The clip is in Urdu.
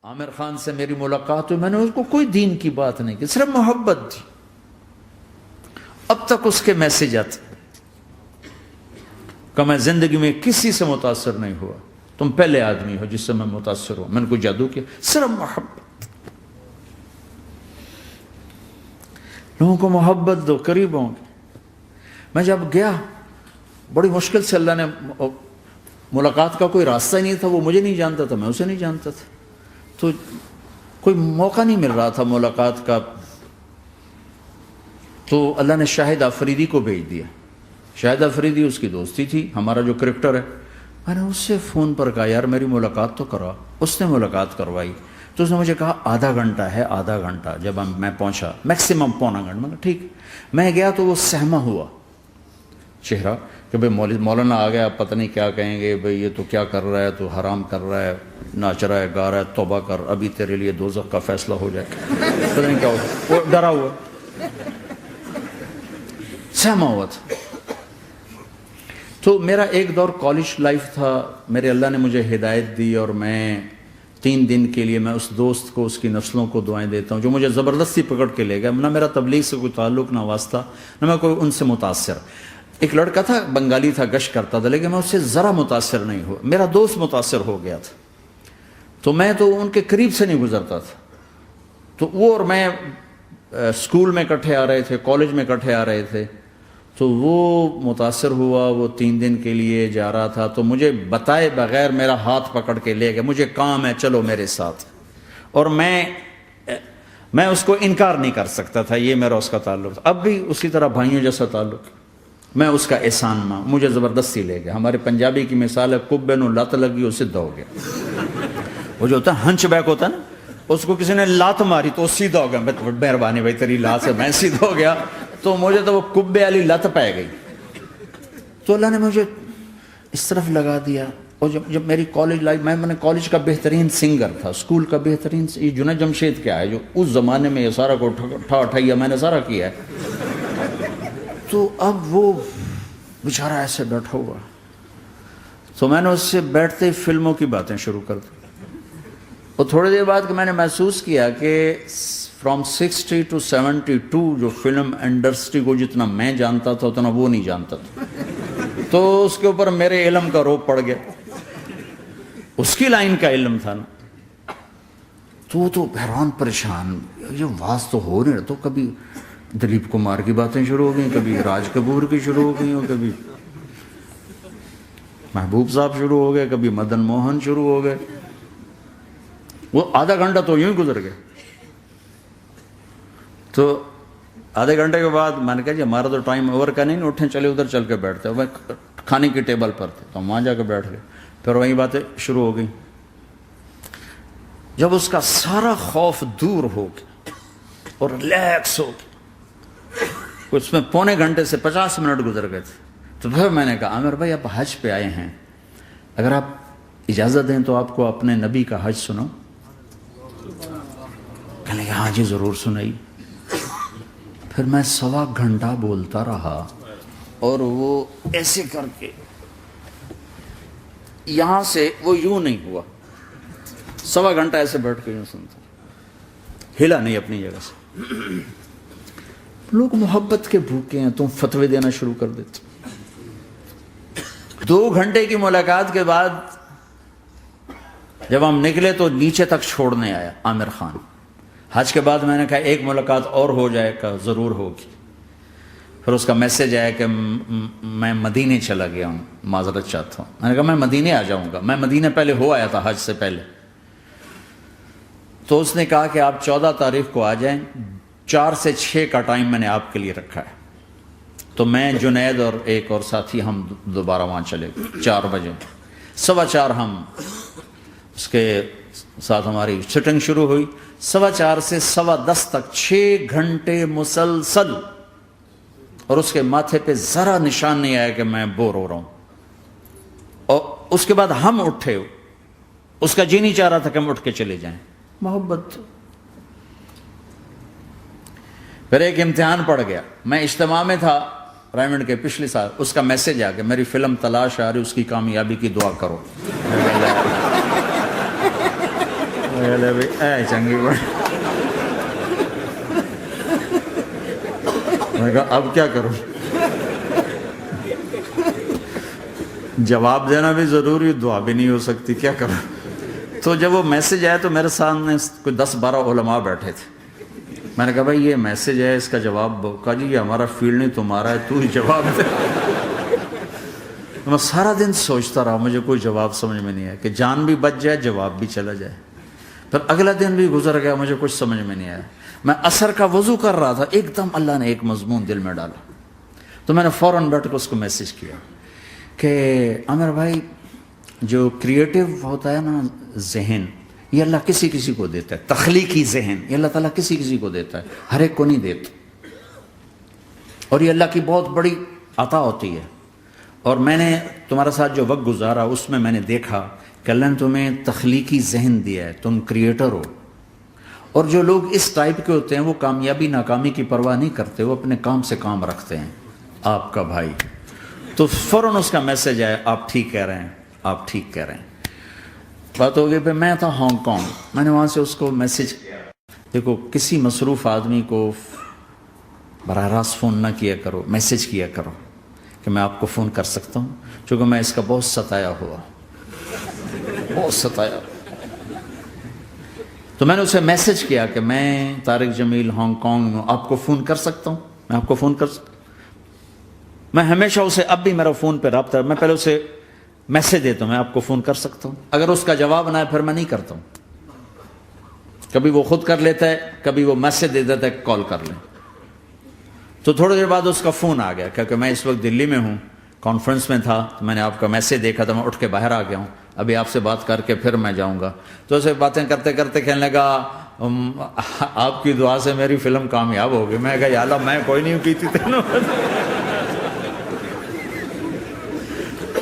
عامر خان سے میری ملاقات ہوئی، میں نے اس کو کوئی دین کی بات نہیں کی، صرف محبت تھی۔ اب تک اس کے میسج آتے کہ میں زندگی میں کسی سے متاثر نہیں ہوا، تم پہلے آدمی ہو جس سے میں متاثر ہوں، میں نے کوئی جادو کیا، صرف محبت۔ لوگوں کو محبت دو، قریب ہوں گے۔ میں جب گیا بڑی مشکل سے اللہ نے، ملاقات کا کوئی راستہ ہی نہیں تھا، وہ مجھے نہیں جانتا تھا، میں اسے نہیں جانتا تھا، تو کوئی موقع نہیں مل رہا تھا ملاقات کا۔ تو اللہ نے شاہد آفریدی کو بھیج دیا۔ شاہد آفریدی اس کی دوستی تھی، ہمارا جو کرکٹر ہے۔ میں نے اس سے فون پر کہا یار میری ملاقات تو کرا۔ اس نے ملاقات کروائی تو اس نے مجھے کہا آدھا گھنٹہ ہے، آدھا گھنٹہ۔ جب میں پہنچا میکسیمم پونا گھنٹہ، میں کہا ٹھیک۔ میں گیا تو وہ سہما ہوا چہرہ کہ بھئی مولانا آ گیا، پتہ نہیں کیا کہیں گے، بھئی یہ تو کیا کر رہا ہے، تو حرام کر رہا ہے، ناچ رہا ہے، گا رہا ہے، توبہ کر، ابھی تیرے لیے دوزخ کا فیصلہ ہو جائے، پتہ نہیں کیا ہو، وہ ڈرا ہوا سہما ہوا تھا۔ تو میرا ایک دور کالج لائف تھا، میرے اللہ نے مجھے ہدایت دی، اور میں 3 دن کے لیے میں اس دوست کو، اس کی نسلوں کو دعائیں دیتا ہوں جو مجھے زبردستی پکڑ کے لے گیا۔ نہ میرا تبلیغ سے کوئی تعلق، نہ واسطہ، نہ میں کوئی ان سے متاثر۔ ایک لڑکا تھا، بنگالی تھا، گشت کرتا تھا، لیکن میں اس سے ذرا متاثر نہیں ہوا۔ میرا دوست متاثر ہو گیا تھا، تو میں تو ان کے قریب سے نہیں گزرتا تھا۔ تو وہ اور میں اسکول میں اکٹھے آ رہے تھے، کالج میں اکٹھے آ رہے تھے، تو وہ متاثر ہوا، وہ 3 دن کے لیے جا رہا تھا، تو مجھے بتائے بغیر میرا ہاتھ پکڑ کے لے گیا، مجھے کام ہے چلو میرے ساتھ، اور میں اس کو انکار نہیں کر سکتا تھا، یہ میرا اس کا تعلق تھا۔ اب بھی اسی طرح بھائیوں جیسا تعلق، میں اس کا احسان ماں، مجھے زبردستی لے گیا۔ ہمارے پنجابی کی مثال ہے، کبے نو لت لگی وہ سیدھا ہو گیا۔ وہ جو ہوتا ہے ہنچ بیک ہوتا ہے نا، اس کو کسی نے لات ماری تو سیدھا ہو گیا۔ مہربانی بھائی تیری لات سے میں سیدھا ہو گیا، تو مجھے تو وہ کبے والی لت پہ گئی۔ تو اللہ نے مجھے اس طرف لگا دیا۔ اور جب میری کالج لائف، میں نے کالج کا بہترین سنگر تھا، اسکول کا بہترین، یہ جنید جمشید کیا ہے جو اس زمانے میں یہ سارا کو اٹھایا میں نے سارا کیا ہے۔ تو اب وہ بیچارہ ایسے بیٹھا ہوا، تو میں نے اس سے بیٹھتے ہی فلموں کی باتیں شروع کر دی۔ اور تھوڑی دیر بعد کہ میں نے محسوس کیا کہ فرام 60 to 72 جو فلم انڈسٹری کو جتنا میں جانتا تھا اتنا وہ نہیں جانتا تھا۔ تو اس کے اوپر میرے علم کا روپ پڑ گیا، اس کی لائن کا علم تھا نا۔ تو حیران پریشان، یہ واز تو ہو نہیں رہا، تو کبھی دلیپ کمار کی باتیں شروع ہو گئیں، کبھی راج کپور کی شروع ہو گئیں، اور کبھی محبوب صاحب شروع ہو گئے، کبھی مدن موہن شروع ہو گئے۔ وہ آدھا گھنٹہ تو یوں ہی گزر گیا۔ تو آدھے گھنٹے کے بعد میں نے کہا جی ہمارا تو ٹائم اوور کا نہیں، اٹھیں چلے ادھر چل کے بیٹھتے ہیں۔ میں کھانے کی ٹیبل پر تھے تو ہم وہاں جا کے بیٹھ گئے، پھر وہیں باتیں شروع ہو گئیں۔ جب اس کا سارا خوف دور ہو گیا اور ریلیکس ہو گیا، اس میں پونے گھنٹے سے 50 منٹ گزر گئے تھے، تو پھر میں نے کہا عامر بھائی آپ حج پہ آئے ہیں، اگر آپ اجازت دیں تو آپ کو اپنے نبی کا حج سنو۔ کہنے لگے ہاں جی ضرور سنائی۔ پھر میں 1.25 گھنٹہ بولتا رہا، اور وہ ایسے کر کے یہاں سے وہ یوں نہیں ہوا، 1.25 گھنٹہ ایسے بیٹھ کے یوں سنتا، ہلا نہیں اپنی جگہ سے۔ لوگ محبت کے بھوکے ہیں، تم فتوے دینا شروع کر دیتے۔ 2 گھنٹے کی ملاقات کے بعد جب ہم نکلے تو نیچے تک چھوڑنے آیا عامر خان۔ حج کے بعد میں نے کہا ایک ملاقات اور ہو جائے گا، ضرور ہوگی۔ پھر اس کا میسج آیا کہ میں مدینے چلا گیا ہوں، معذرت چاہتا ہوں۔ میں نے کہا میں مدینے آ جاؤں گا، میں مدینے پہلے ہو آیا تھا حج سے پہلے۔ تو اس نے کہا کہ آپ 14 تاریخ کو آ جائیں، 4 سے 6 کا ٹائم میں نے آپ کے لیے رکھا ہے۔ تو میں، جنید اور ایک اور ساتھی، ہم دوبارہ وہاں چلے گئے 4 بجے۔ 4:15 ہم اس کے ساتھ ہماری سٹنگ شروع ہوئی، 4:15 سے 10:15 تک 6 گھنٹے مسلسل، اور اس کے ماتھے پہ ذرا نشان نہیں آیا کہ میں بور ہو رہا ہوں۔ اور اس کے بعد ہم اٹھے، اس کا جی نہیں چاہ رہا تھا کہ ہم اٹھ کے چلے جائیں، محبت۔ پھر ایک امتحان پڑ گیا، میں اجتماع میں تھا رائمنڈ کے پچھلے سال، اس کا میسج آ گیا میری فلم تلاش آ رہی، اس کی کامیابی کی دعا کرو۔ اے چنگی بڑی. میں نے کہا اب کیا کروں؟ جواب دینا بھی ضروری، دعا بھی نہیں ہو سکتی، کیا کروں؟ تو جب وہ میسج آیا تو میرے سامنے کوئی 10-12 علماء بیٹھے تھے. میں نے کہا بھائی یہ میسج ہے، اس کا جواب. کہا جی یہ ہمارا فیلڈ نہیں تمہارا ہے، تو ہی جواب دے. میں سارا دن سوچتا رہا، مجھے کوئی جواب سمجھ میں نہیں آیا کہ جان بھی بچ جائے، جواب بھی چلا جائے. پھر اگلا دن بھی گزر گیا، مجھے کچھ سمجھ میں نہیں آیا. میں عصر کا وضو کر رہا تھا، ایک دم اللہ نے ایک مضمون دل میں ڈالا. تو میں نے فوراً بیٹھ کے اس کو میسج کیا کہ عامر بھائی، جو کریٹو ہوتا ہے نا ذہن، یہ اللہ کسی کسی کو دیتا ہے. تخلیقی ذہن یہ اللہ تعالیٰ کسی کسی کو دیتا ہے، ہر ایک کو نہیں دیتا. اور یہ اللہ کی بہت بڑی عطا ہوتی ہے. اور میں نے تمہارے ساتھ جو وقت گزارا اس میں میں نے دیکھا کہ اللہ نے تمہیں تخلیقی ذہن دیا ہے، تم کریٹر ہو. اور جو لوگ اس ٹائپ کے ہوتے ہیں وہ کامیابی ناکامی کی پرواہ نہیں کرتے، وہ اپنے کام سے کام رکھتے ہیں. آپ کا بھائی. تو فوراً اس کا میسج آیا، آپ ٹھیک کہہ رہے ہیں، آپ ٹھیک کہہ رہے ہیں. بات ہو گئی. پہ میں تھا ہانگ کانگ، میں نے وہاں سے اس کو میسج کیا. دیکھو کسی مصروف آدمی کو براہ راست فون نہ کیا کرو، میسج کیا کرو کہ میں آپ کو فون کر سکتا ہوں، چونکہ میں اس کا بہت ستایا ہوا، بہت ستایا. تو میں نے اسے میسج کیا کہ میں طارق جمیل ہانگ کانگ میں آپ کو فون کر سکتا ہوں، میں آپ کو فون کر سکتا ہوں. میں ہمیشہ اسے، اب بھی میرا فون پہ رابطہ ہے، میں پہلے اسے میسج دیتا ہوں میں آپ کو فون کر سکتا ہوں. اگر اس کا جواب نہ ہے پھر میں نہیں کرتا ہوں. کبھی وہ خود کر لیتا ہے، کبھی وہ میسج دے دیتا ہے کال کر لیں. تو تھوڑی دیر بعد اس کا فون آ گیا، کیونکہ میں اس وقت دلی میں ہوں، کانفرنس میں تھا. تو میں نے آپ کا میسج دیکھا تھا، میں اٹھ کے باہر آ گیا ہوں، ابھی آپ سے بات کر کے پھر میں جاؤں گا. تو اسے باتیں کرتے کرتے کہنے لگا آپ کی دعا سے میری فلم کامیاب ہو گئی. میں کہا یا اللہ میں کوئی نہیں کی تھی تینوں